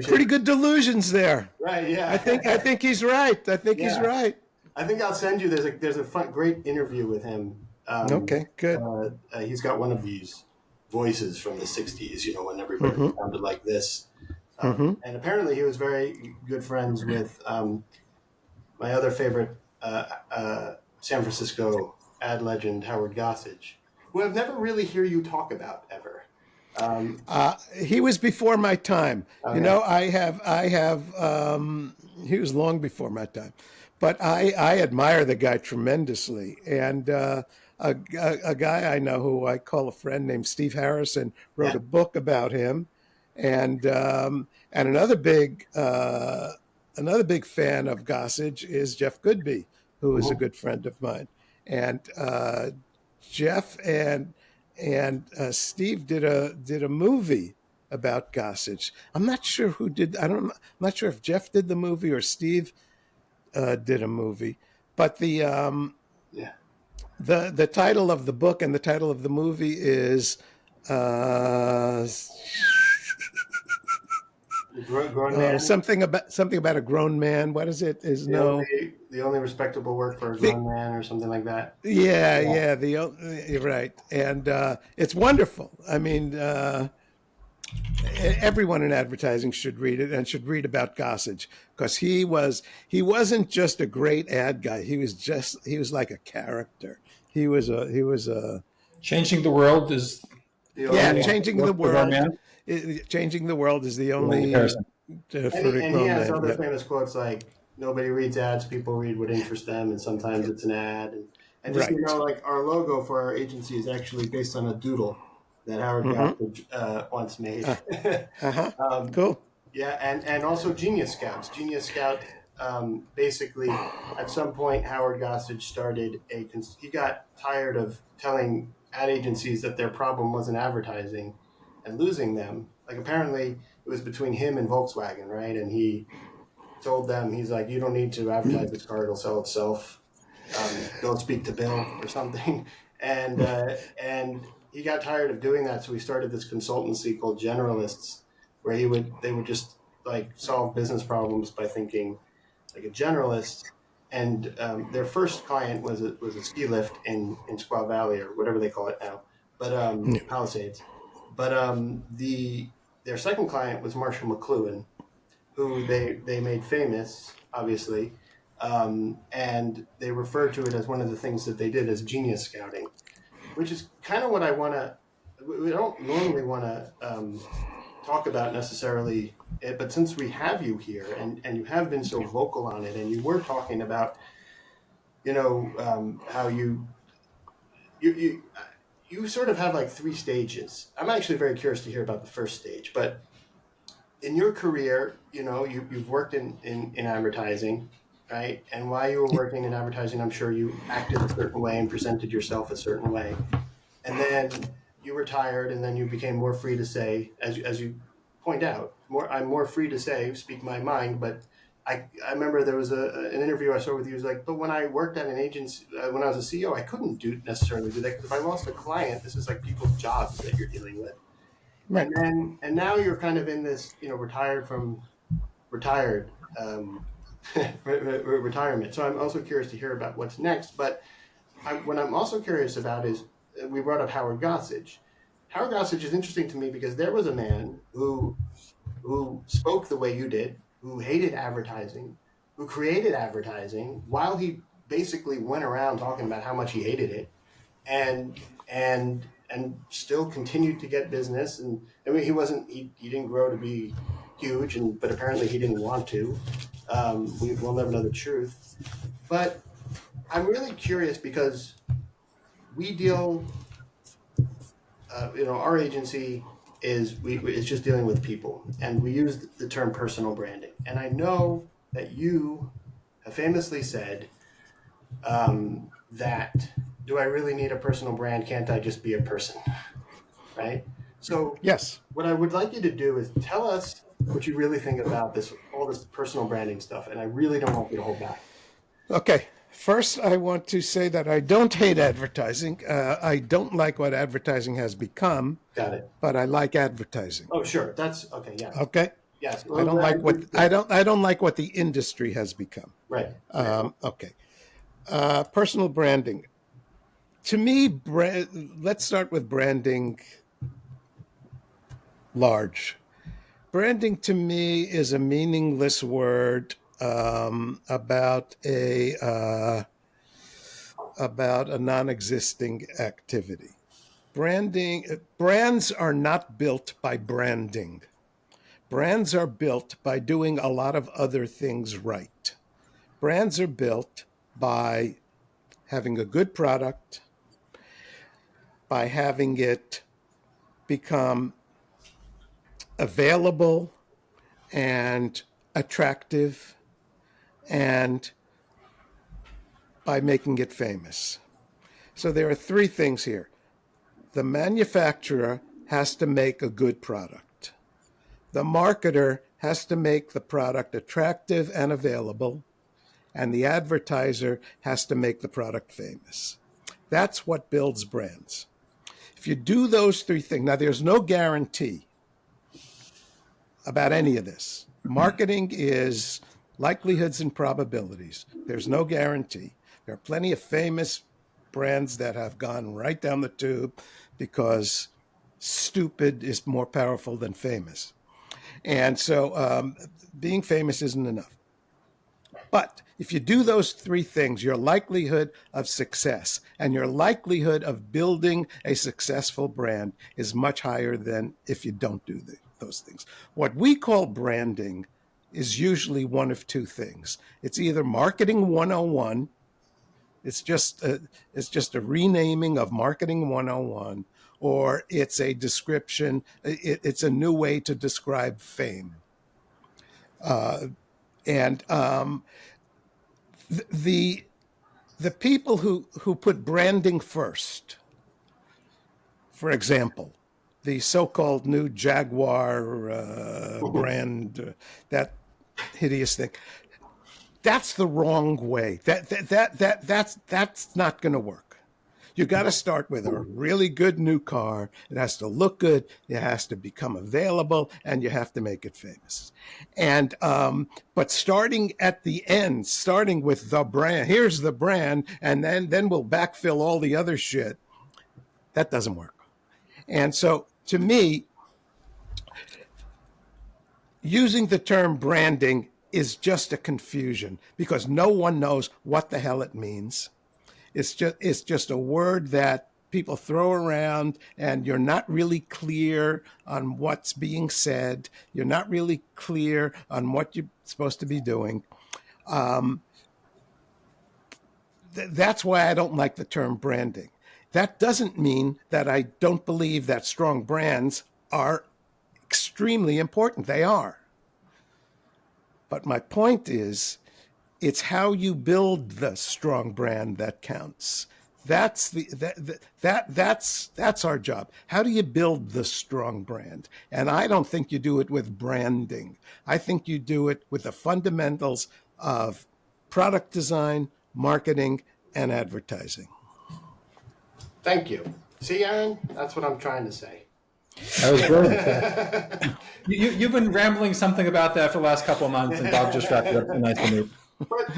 pretty good delusions there. right, yeah. I think he's right. I think he's Yeah. right. I think I'll send you. There's a fun, great interview with him. Okay, good. He's got one of these voices from the '60s. When everybody sounded like this. And apparently, he was very good friends with my other favorite San Francisco ad legend, Howard Gossage, who I've never really hear you talk about ever. He was before my time. Okay. He was long before my time, but I admire the guy tremendously. And a guy I know who I call a friend named Steve Harrison wrote Yeah. a book about him, and another big fan of Gossage is Jeff Goodby, who is a good friend of mine, and Jeff and Steve did a movie about Gossage. I'm not sure who did. I'm not sure if Jeff did the movie or Steve did a movie. But Yeah. the title of the book and the title of the movie is Grown man. something about a grown man. What is it? Is no. The only respectable work for a grown man, or something like that. Yeah. You're right, and it's wonderful. I mean, everyone in advertising should read it and should read about Gossage, because he wasn't just a great ad guy. He was like a character. He was a Changing the world is changing the work for our world. man. Changing the world is the Only only comparison. for And a he grown has man. other Yeah. famous quotes like, "Nobody reads ads; people read what interests them," and sometimes it's an ad. And And just so you Right. know, like our logo for our agency is actually based on a doodle that Howard Gottfried once made. Uh-huh. um, Cool. yeah, and also Genius Scouts. Genius Scouts, basically, at some point, Howard Gossage started he got tired of telling ad agencies that their problem wasn't advertising and losing them. Like apparently it was between him and Volkswagen, right? And he told them, he's like, you don't need to advertise this car; it'll sell itself. Don't speak to Bill or something. And he got tired of doing that, so he started this consultancy called Generalists, where they would just like solve business problems by thinking like a generalist. And their first client was a ski lift in Squaw Valley or whatever they call it now, but Palisades. But their second client was Marshall McLuhan, who they made famous, obviously, and they referred to it as one of the things that they did as genius scouting, which is kind of what I want to. We don't normally want to talk about necessarily, but since we have you here and you have been so vocal on it, and you were talking about, how you you sort of have like three stages. I'm actually very curious to hear about the first stage, but in your career, you've worked in advertising, right? And while you were working in advertising, I'm sure you acted a certain way and presented yourself a certain way. And then you retired, and then you became more free to say, as you point out, I'm more free to say, speak my mind. But I remember there was an interview I saw with you. It was like, but when I worked at an agency, when I was a CEO, I couldn't necessarily do that because if I lost a client, this is like people's jobs that you're dealing with. Right. And now you're kind of in this, retired retirement. So I'm also curious to hear about what's next. But what I'm also curious about is we brought up Howard Gossage. Howard Gossage is interesting to me because there was a man who spoke the way you did, who hated advertising, who created advertising while he basically went around talking about how much he hated it, and still continued to get business. And I mean, he didn't grow to be huge, but apparently he didn't want to. We'll never know the truth. But I'm really curious because we deal, our agency is just dealing with people, and we use the term personal branding. And I know that you have famously said that, do I really need a personal brand? Can't I just be a person? Right? So Yes. what I would like you to do is tell us what you really think about all this personal branding stuff. And I really don't want you to hold back. Okay. First, I want to say that I don't hate advertising. I don't like what advertising has become. Got it. But I like advertising. Oh, sure. That's okay. Yeah. Okay. Yes. I don't like what the industry has become. Right. Okay. Personal branding. To me, let's start with branding large. Branding to me is a meaningless word about a non-existing activity. Brands are not built by branding. Brands are built by doing a lot of other things right. Brands are built by having a good product, by having it become available and attractive, and by making it famous. So there are three things here. The manufacturer has to make a good product. The marketer has to make the product attractive and available, and the advertiser has to make the product famous. That's what builds brands. If you do those three things, now there's no guarantee about any of this. Marketing is likelihoods and probabilities. There's no guarantee. There are plenty of famous brands that have gone right down the tube because stupid is more powerful than famous. And so being famous isn't enough. But if you do those three things, your likelihood of success and your likelihood of building a successful brand is much higher than if you don't do those things. What we call branding is usually one of two things. It's either marketing 101 It's just a renaming of Marketing 101, or it's a description. It's a new way to describe fame. And the the people who put branding first, for example, the so-called new Jaguar brand, that hideous thing. That's the wrong way. That's not going to work. You got to start with a really good new car. It has to look good. It has to become available, and you have to make it famous. And but starting at the end, starting with the brand. Here's the brand, and then we'll backfill all the other shit. That doesn't work. And so, to me, using the term branding is just a confusion because no one knows what the hell it means. It's just a word that people throw around, and you're not really clear on what's being said. You're not really clear on what you're supposed to be doing. That's why I don't like the term branding. That doesn't mean that I don't believe that strong brands are extremely important. They are. But my point is, it's how you build the strong brand that counts. That's that's our job. How do you build the strong brand? And I don't think you do it with branding. I think you do it with the fundamentals of product design, marketing, and advertising. Thank you. See, Aaron, that's what I'm trying to say. That was brilliant. You've been rambling something about that for the last couple of months, and Bob just wrapped it up nicely. But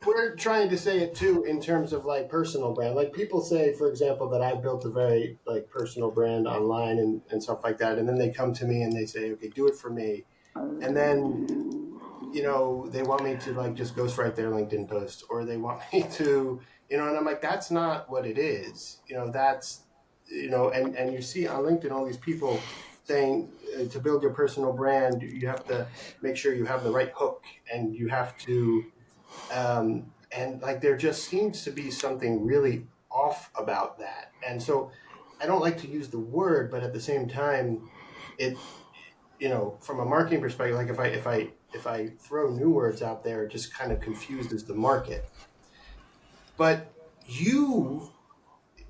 we're trying to say it too in terms of like personal brand. Like people say, for example, that I built a very like personal brand online and stuff like that. And then they come to me and they say, okay, do it for me. And then, you know, they want me to like just ghostwrite their LinkedIn post, or they want me to, you know, and I'm like, that's not what it is. You know, that's, you know, and you see on LinkedIn all these people saying to build your personal brand, you have to make sure you have the right hook, and you have to, and like there just seems to be something really off about that. And so I don't like to use the word, but at the same time, it, you know, from a marketing perspective, like if I throw new words out there, it just kind of confuses the market. But you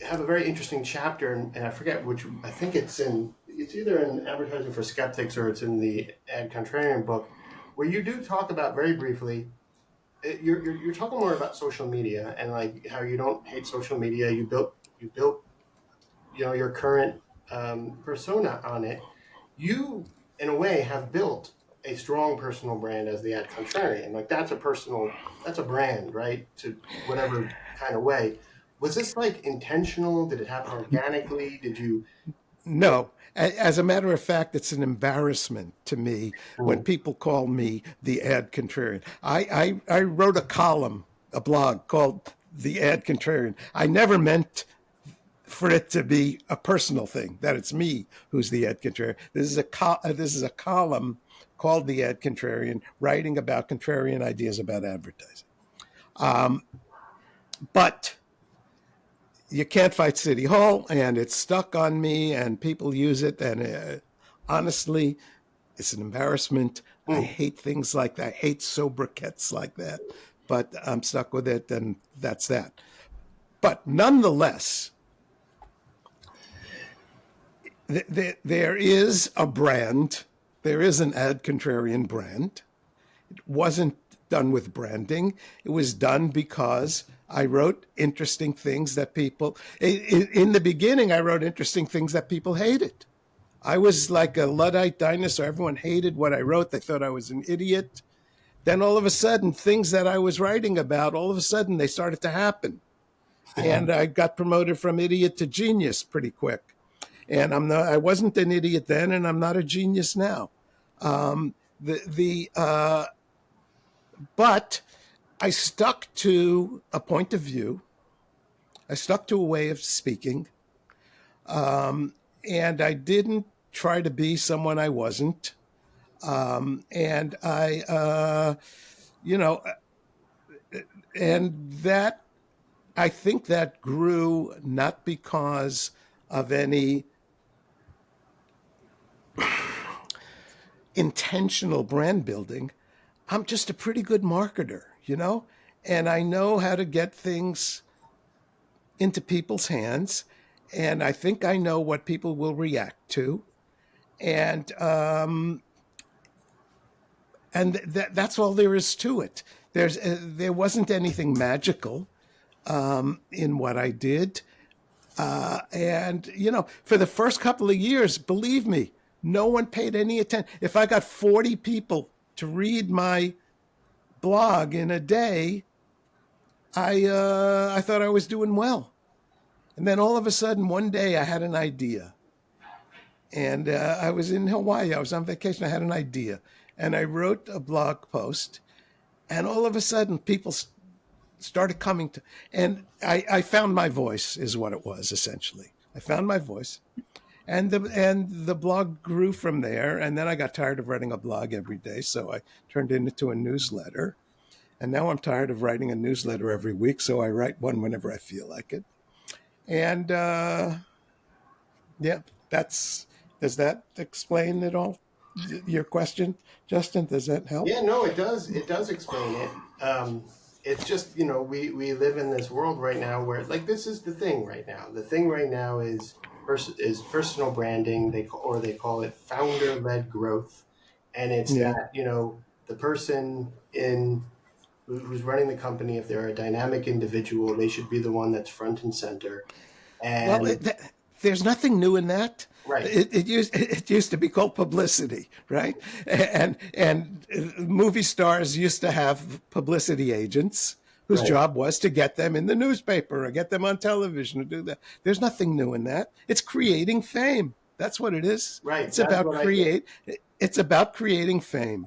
have a very interesting chapter, and I forget which. I think it's either in Advertising for Skeptics or it's in the Ad Contrarian book, where you do talk about very briefly. You're talking more about social media and like how you don't hate social media. You built you know your current persona on it. You in a way have built a strong personal brand as the Ad Contrarian. Like that's a brand, right? To whatever kind of way. Was this like intentional? Did it happen organically? Did you? No. As a matter of fact, it's an embarrassment to me when people call me the Ad Contrarian. I wrote a column, a blog called The Ad Contrarian. I never meant for it to be a personal thing, that it's me who's the Ad Contrarian. This is a column called The Ad Contrarian, writing about contrarian ideas about advertising. But you can't fight City Hall, and it's stuck on me, and people use it. And honestly, it's an embarrassment. I hate things like that. I hate sobriquets like that. But I'm stuck with it, and that's that. But nonetheless, there is a brand. There is an Ad Contrarian brand. It wasn't done with branding. It was done because I wrote interesting things that people, in the beginning, I wrote interesting things that people hated. I was like a Luddite dinosaur. Everyone hated what I wrote. They thought I was an idiot. Then all of a sudden, things that I was writing about, all of a sudden they started to happen. And I got promoted from idiot to genius pretty quick. And I wasn't an idiot then, and I'm not a genius now. But I stuck to a point of view. I stuck to a way of speaking. And I didn't try to be someone I wasn't. And I, you know, and that I think that grew not because of any intentional brand building. I'm just a pretty good marketer, and I know how to get things into people's hands. And I think I know what people will react to. And that's all there is to it. There wasn't anything magical in what I did. And, for the first couple of years, believe me, no one paid any attention. If I got 40 people to read my blog in a day, I thought I was doing well. And then all of a sudden, one day, I had an idea. And I was in Hawaii. I was on vacation. I had an idea. And I wrote a blog post. And all of a sudden, people started coming to, and I found my voice is what it was, essentially. I found my voice. And the blog grew from there. And then I got tired of writing a blog every day. So I turned it into a newsletter. And now I'm tired of writing a newsletter every week. So I write one whenever I feel like it. And yeah, does that explain it all? Your question, Justin, does that help? Yeah, no, it does. It does explain it. It's just, we live in this world right now where, like, this is the thing right now. The thing right now is personal branding. They call it founder-led growth, and it's that the person who's running the company, if they're a dynamic individual, they should be the one that's front and center. And there's nothing new in that. right. It used to be called publicity, right? And movie stars used to have publicity agents whose Right. job was to get them in the newspaper or get them on television or do that. There's nothing new in that. It's creating fame. That's what it is. Right. It's That's about what I get. It's about creating fame.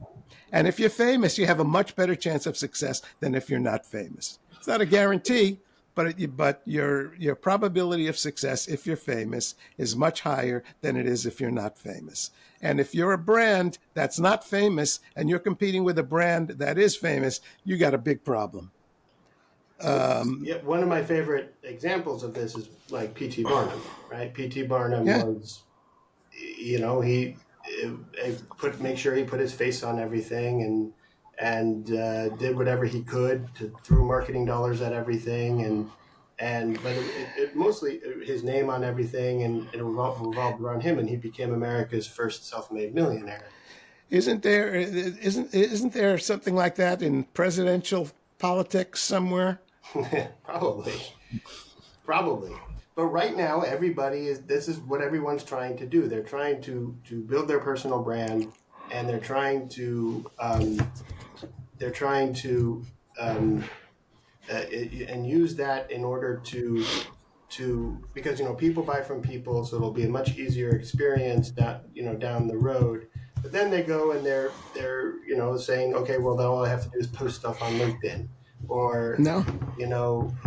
And if you're famous, you have a much better chance of success than if you're not famous. It's not a guarantee, but your probability of success if you're famous is much higher than it is if you're not famous. And if you're a brand that's not famous and you're competing with a brand that is famous, you got a big problem. Yeah, one of my favorite examples of this is like P.T. Barnum, right? P.T. Barnum was, he make sure he put his face on everything and did whatever he could to throw marketing dollars at everything but it mostly his name on everything, and it revolved around him, and he became America's first self-made millionaire. Isn't there something like that in presidential politics somewhere? Probably. But right now, this is what everyone's trying to do. They're trying to build their personal brand, and they're trying to and use that in order to because people buy from people, so it'll be a much easier experience down the road. But then they go and they're saying, okay, well, then all I have to do is post stuff on LinkedIn, or No.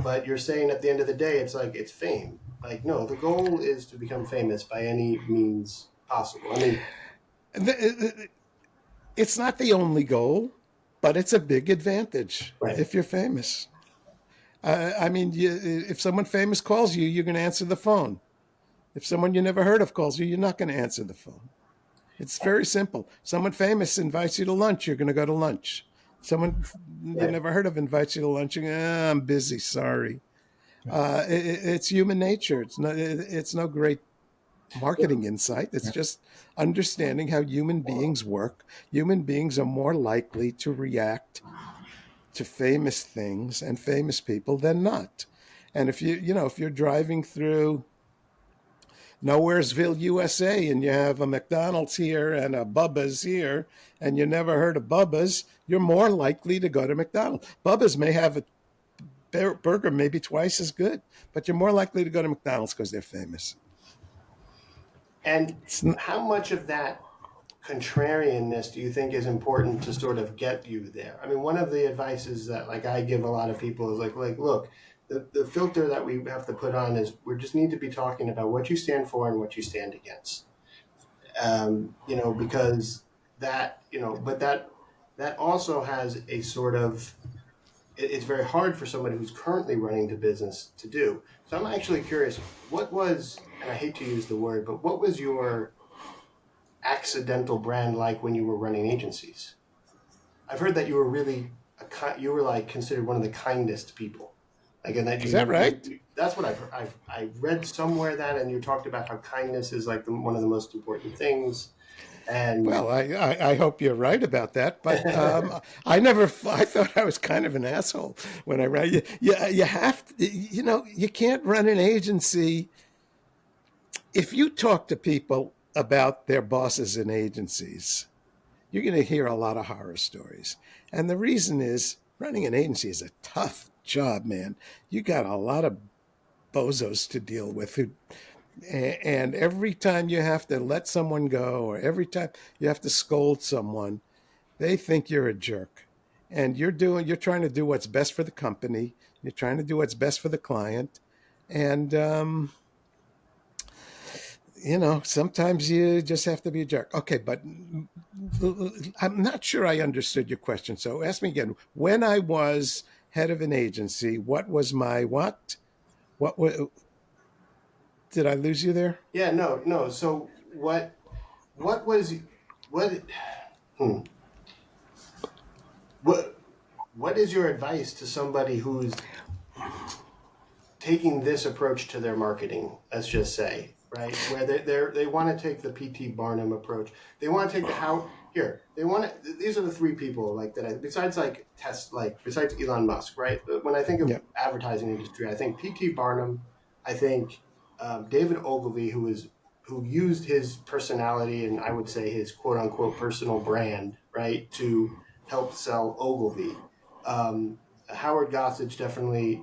But you're saying at the end of the day, it's like it's fame. Like, no, the goal is to become famous by any means possible. I mean, It's not the only goal, but it's a big advantage Right. if you're famous. If someone famous calls you, you're going to answer the phone. If someone you never heard of calls you, you're not going to answer the phone. It's very simple. Someone famous invites you to lunch, you're going to go to lunch. Someone you never heard of invites you to lunch, you're going, I'm busy, sorry. It's human nature. It's no great marketing insight. It's just understanding how human beings work. Human beings are more likely to react to famous things and famous people than not. And if you're driving through Nowheresville, USA, and you have a McDonald's here and a Bubba's here, and you never heard of Bubba's, you're more likely to go to McDonald's. Bubba's may have a burger maybe twice as good, but you're more likely to go to McDonald's because they're famous. and how much of that contrarianness do you think is important to sort of get you there? I mean, one of the advices that I give a lot of people is like look, the filter that we have to put on is we just need to be talking about what you stand for and what you stand against. Because that, but that also has a sort of it's very hard for somebody who's currently running the business to do. So I'm actually curious, what was, and I hate to use the word, but what was your accidental brand like when you were running agencies? I've heard that you were really you were like considered one of the kindest people. Like, and that you Is that never. right? That's what I've heard. I read somewhere that, and you talked about how kindness is like one of the most important things. And Well, I hope you're right about that, but I thought I was kind of an asshole when I ran. You have to, you can't run an agency. If you talk to people about their bosses in agencies, you're going to hear a lot of horror stories. And the reason is running an agency is a tough job, man. You got a lot of bozos to deal with and every time you have to let someone go or every time you have to scold someone, they think you're a jerk. And you're trying to do what's best for the company. You're trying to do what's best for the client. And, sometimes you just have to be a jerk. Okay, but I'm not sure I understood your question. So ask me again. When I was head of an agency, what was my what? Did I lose you there? yeah, no. So what was what hmm, what is your advice to somebody who's taking this approach to their marketing? Let's just say, right, where they want to take the P.T. Barnum approach. They want to take the how here. They want to. These are the three people like that. Besides besides Elon Musk, right? But when I think of Yeah. advertising industry, I think P.T. Barnum. I think David Ogilvy, who used his personality and I would say his quote unquote personal brand, right, to help sell Ogilvy. Howard Gossage definitely,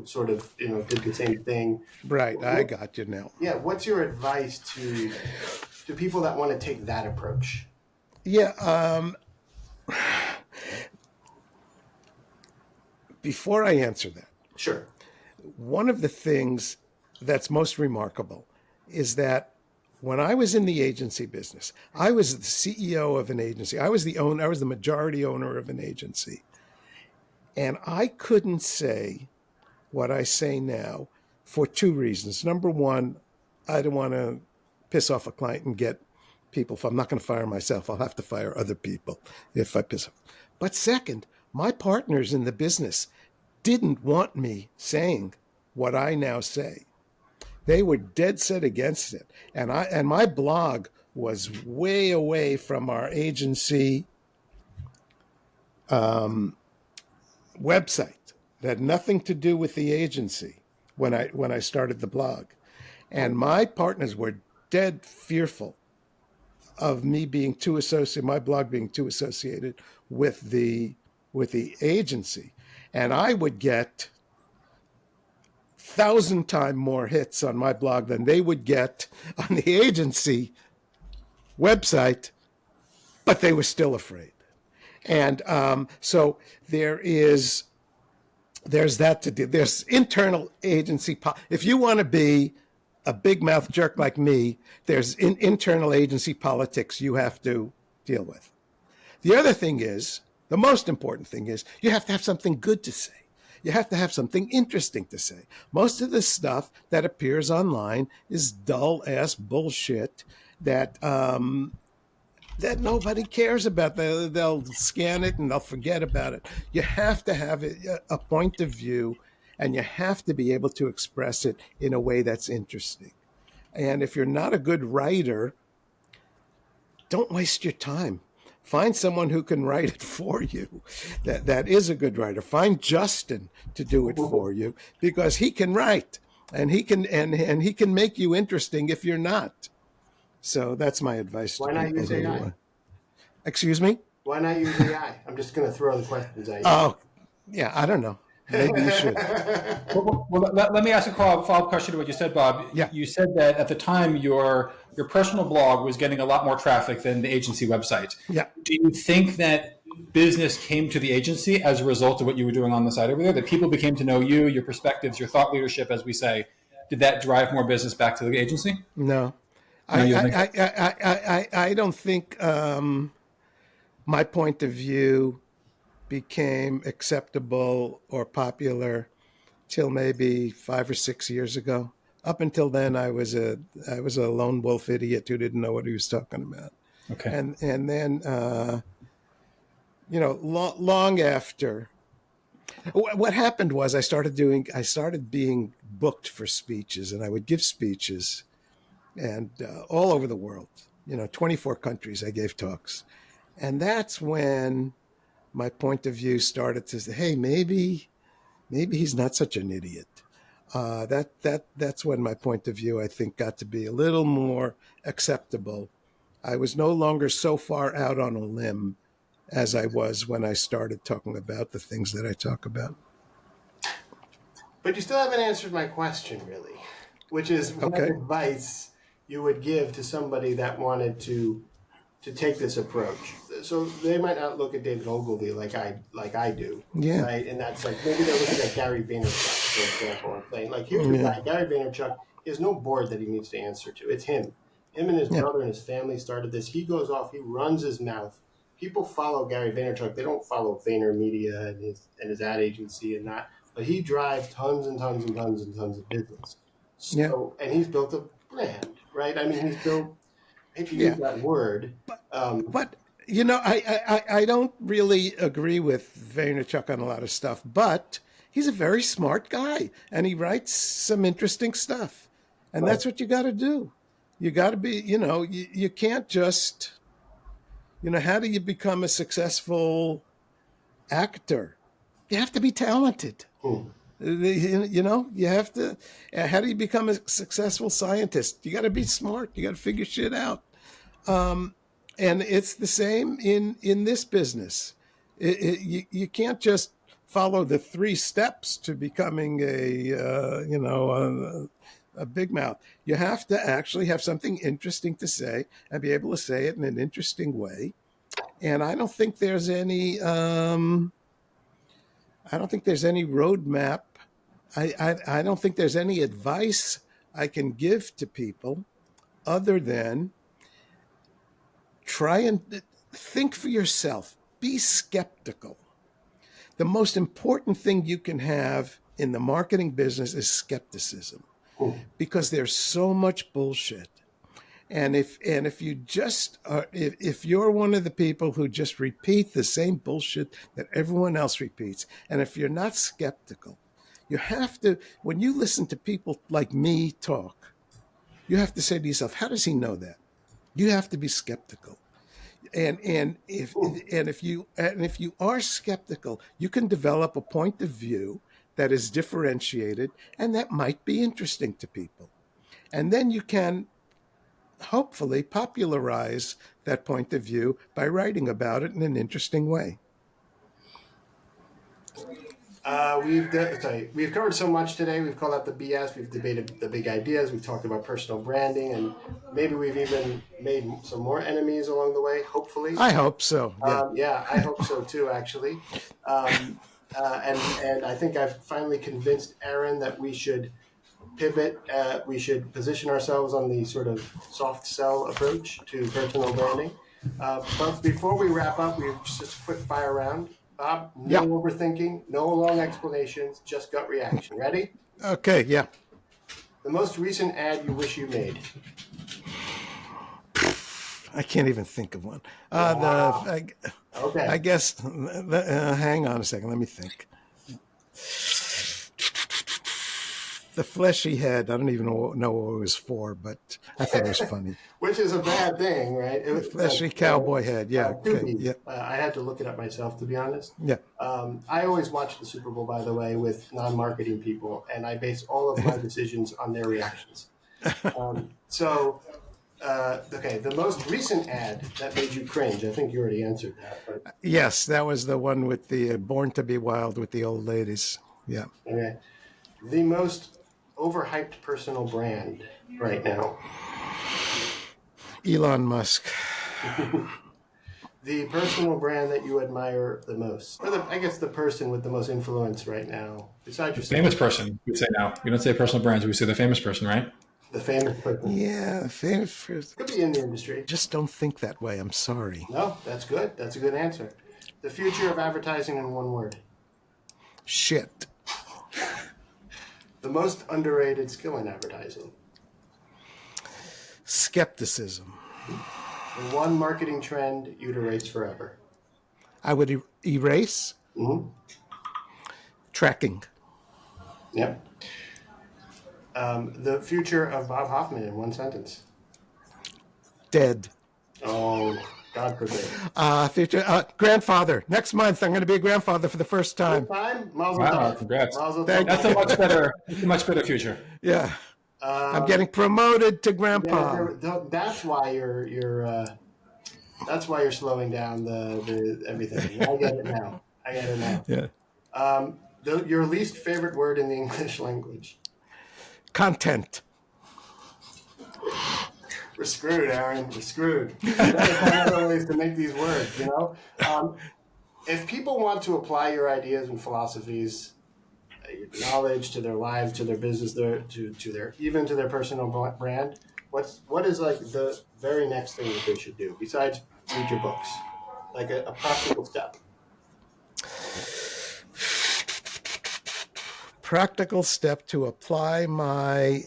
sort of, did the same thing. Right. I got you now. Yeah. What's your advice to people that want to take that approach? Yeah. Before I answer that, Sure. one of the things that's most remarkable is that when I was in the agency business, I was the CEO of an agency. I was the majority owner of an agency. And I couldn't say what I say now for two reasons. Number one, I don't want to piss off a client and get people. If I'm not going to fire myself, I'll have to fire other people if I piss off. But second, my partners in the business didn't want me saying what I now say. They were dead set against it. And my blog was way away from our agency website. It had nothing to do with the agency when I started the blog. And my partners were dead fearful of me being too associated, my blog being too associated with the agency. And I would get 1,000 times more hits on my blog than they would get on the agency website, but they were still afraid. And so there's that to do. There's internal agency. If you want to be a big mouth jerk like me, there's internal agency politics you have to deal with. The other thing is, the most important thing is, you have to have something good to say. You have to have something interesting to say. Most of the stuff that appears online is dull ass bullshit that nobody cares about. They'll scan it and they'll forget about it. You have to have a point of view, and you have to be able to express it in a way that's interesting. And if you're not a good writer, don't waste your time. Find someone who can write it for you. That is a good writer. Find Justin to do it for you, because he can write and he can make you interesting if you're not. So that's my advice to Why not people use AI? Excuse me? Why not use AI? I'm just going to throw the questions at you. Oh, yeah, I don't know. Maybe you should. Well, let me ask a follow-up question to what you said, Bob. Yeah. You said that at the time your personal blog was getting a lot more traffic than the agency website. Yeah. Do you think that business came to the agency as a result of what you were doing on the side over there? That people became to know you, your perspectives, your thought leadership, as we say. Did that drive more business back to the agency? No. You I don't think my point of view became acceptable or popular till maybe 5 or 6 years ago. Up until then, I was a lone wolf idiot who didn't know what he was talking about. Okay. And then long after, what happened was I started being booked for speeches, and I would give speeches, and all over the world. 24 countries I gave talks, and that's when my point of view started to say, hey, maybe he's not such an idiot. That's when my point of view, I think, got to be a little more acceptable. I was no longer so far out on a limb as I was when I started talking about the things that I talk about. But you still haven't answered my question, really, which is what Okay. advice you would give to somebody that wanted to take this approach. So they might not look at David Ogilvy like I do, Yeah. right? And that's like maybe they're looking at Gary Vaynerchuk, for example, and saying like, here's your guy, Gary Vaynerchuk. He has no board that he needs to answer to. It's him. Him and his brother and his family started this. He goes off. He runs his mouth. People follow Gary Vaynerchuk. They don't follow VaynerMedia and his ad agency and that. But he drives tons and tons and tons and tons of business. So, and he's built a brand, right? I mean, he's built. I hate to use that word. But I don't really agree with Vaynerchuk on a lot of stuff, but he's a very smart guy, and he writes some interesting stuff, and that's what you got to do. You got to be, you can't just, how do you become a successful actor? You have to be talented. You have to. How do you become a successful scientist? You got to be smart. You got to figure shit out. And it's the same in this business. You can't just follow the 3 steps to becoming a big mouth. You have to actually have something interesting to say and be able to say it in an interesting way. And I don't think there's any. I don't think there's any roadmap. I don't think there's any advice I can give to people other than try and think for yourself. Be skeptical. The most important thing you can have in the marketing business is skepticism, because there's so much bullshit. And if you just if you're one of the people who just repeat the same bullshit that everyone else repeats, and if you're not skeptical, you have to, when you listen to people like me talk, you have to say to yourself, how does he know that? You have to be skeptical. And if you are skeptical, you can develop a point of view that is differentiated and that might be interesting to people. And then you can hopefully popularize that point of view by writing about it in an interesting way. We've covered so much today. We've called out the BS. We've debated the big ideas. We've talked about personal branding, and maybe we've even made some more enemies along the way. Hopefully, I hope so. Yeah, I hope so too. Actually, and I think I've finally convinced Aaron that we should pivot. We should position ourselves on the sort of soft sell approach to personal branding. But before we wrap up, we have just a quick fire round. Bob, no overthinking, no long explanations, just gut reaction. Ready? Okay, yeah. The most recent ad you wish you made? I can't even think of one. Okay. I guess, hang on a second, let me think. The fleshy head, I don't even know what it was for, but I thought it was funny. Which is a bad thing, right? It was fleshy cowboy head, yeah. Okay, yeah. I had to look it up myself, to be honest. Yeah. I always watch the Super Bowl, by the way, with non-marketing people, and I base all of my decisions on their reactions. Okay, the most recent ad that made you cringe, I think you already answered that. But... Yes, that was the one with the Born to be Wild with the old ladies. Yeah. Okay. The most overhyped personal brand right now? Elon Musk. The personal brand that you admire the most, or I guess the person with the most influence right now, besides yourself. Famous person, we say now. We don't say personal brands, we say the famous person, right? The famous person. Yeah, famous person. Could be in the industry. Just don't think that way. I'm sorry. No, that's good. That's a good answer. The future of advertising in one word. Shit. The most underrated skill in advertising. Skepticism. The one marketing trend you'd erase forever. I would erase tracking. Yep. The future of Bob Hoffman in one sentence. Dead. Oh, God forbid. Future grandfather. Next month, I'm going to be a grandfather for the first time. Mazel Wow, tov. congrats. Mazel Thank tov. That's a much better future. Yeah, I'm getting promoted to Yeah, grandpa. that's why you're slowing down the everything. I get it now. Yeah. Your least favorite word in the English language. Content. We're screwed, Aaron. We're screwed. We gotta find other ways to make these words, you know? If people want to apply your ideas and philosophies, your knowledge to their lives, to their business, to their even to their personal brand, what is like the very next thing that they should do besides read your books? Like a practical step. Practical step to apply my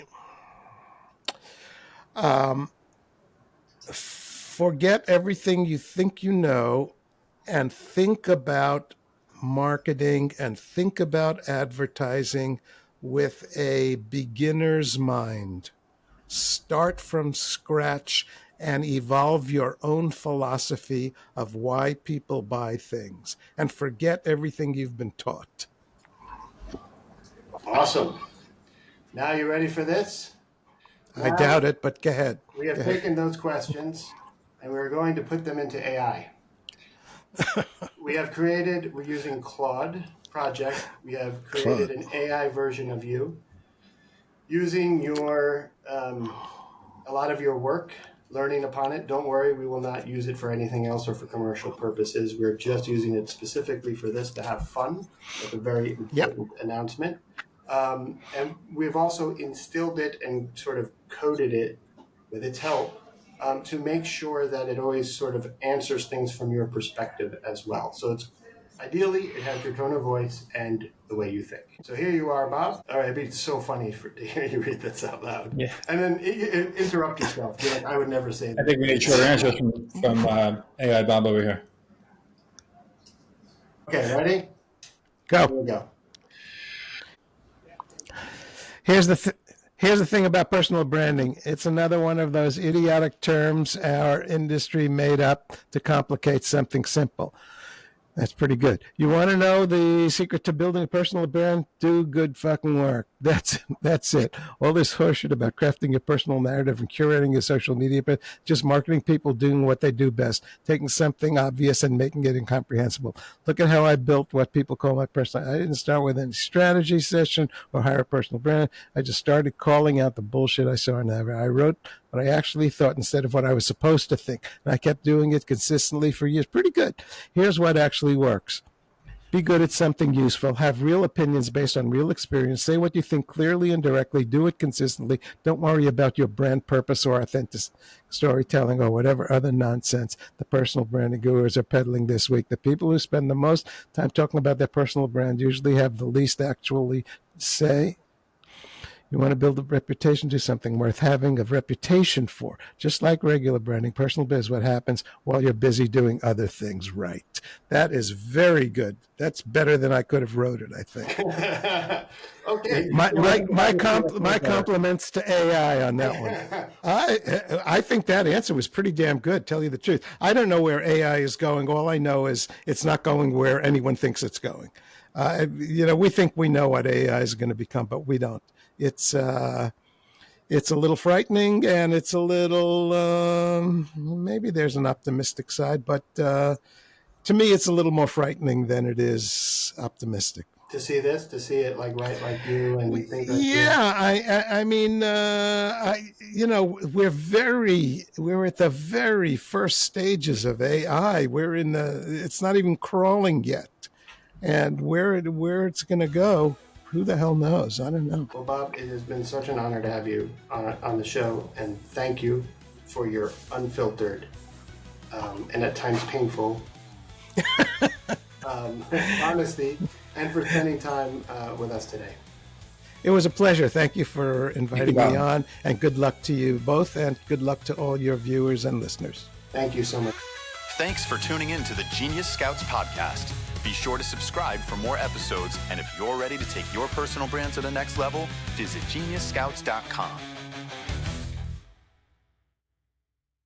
forget everything you think you know and think about marketing and think about advertising with a beginner's mind. Start from scratch and evolve your own philosophy of why people buy things and forget everything you've been taught. Awesome. Now you ready for this? I doubt it, but go ahead. We have taken those questions and we're going to put them into AI. We're using Claude Project. We have created an AI version of you using a lot of your work, learning upon it. Don't worry, we will not use it for anything else or for commercial purposes. We're just using it specifically for this to have fun. That's a very important announcement. And we've also instilled it and sort of coded it with its help to make sure that it always sort of answers things from your perspective as well. So it has your tone of voice and the way you think. So here you are, Bob. All right, it'd be so funny to hear you read this out loud. Yeah. And then interrupt yourself. You're like, I would never say that. I think we need shorter answers from AI Bob over here. Okay, ready? Go. Here we go. Here's the thing about personal branding. It's another one of those idiotic terms our industry made up to complicate something simple. That's pretty good. You want to know the secret to building a personal brand? Do good fucking work. That's it. All this horseshit about crafting your personal narrative and curating your social media, but just marketing people doing what they do best, taking something obvious and making it incomprehensible. Look at how I built what people call my personal. I didn't start with any strategy session or hire a personal brand. I just started calling out the bullshit I saw in that. I wrote what I actually thought instead of what I was supposed to think. And I kept doing it consistently for years. Pretty good. Here's what actually works. Be good at something useful. Have real opinions based on real experience. Say what you think clearly and directly. Do it consistently. Don't worry about your brand purpose or authentic storytelling or whatever other nonsense the personal branding gurus are peddling this week. The people who spend the most time talking about their personal brand usually have the least actually say. You want to build a reputation, do something worth having a reputation for. Just like regular branding, personal biz, what happens while you're busy doing other things right. That is very good. That's better than I could have wrote it, I think. Okay. My compliments to AI on that one. I think that answer was pretty damn good, tell you the truth. I don't know where AI is going. All I know is it's not going where anyone thinks it's going. We think we know what AI is going to become, but we don't. It's a little frightening, and it's a little maybe there's an optimistic side, but to me, it's a little more frightening than it is optimistic. To see it like you and think like yeah, I mean, we're at the very first stages of AI. It's not even crawling yet, and where it's going to go. Who the hell knows? I don't know. Well, Bob, it has been such an honor to have you on the show, and thank you for your unfiltered and at times painful honesty, and for spending time with us today. It was a pleasure. Thank you for inviting Bob. me on, and good luck to you both, and good luck to all your viewers and listeners. Thank you so much. Thanks for tuning in to the Genius Scouts podcast. Be sure to subscribe for more episodes, and if you're ready to take your personal brand to the next level, visit geniusscouts.com.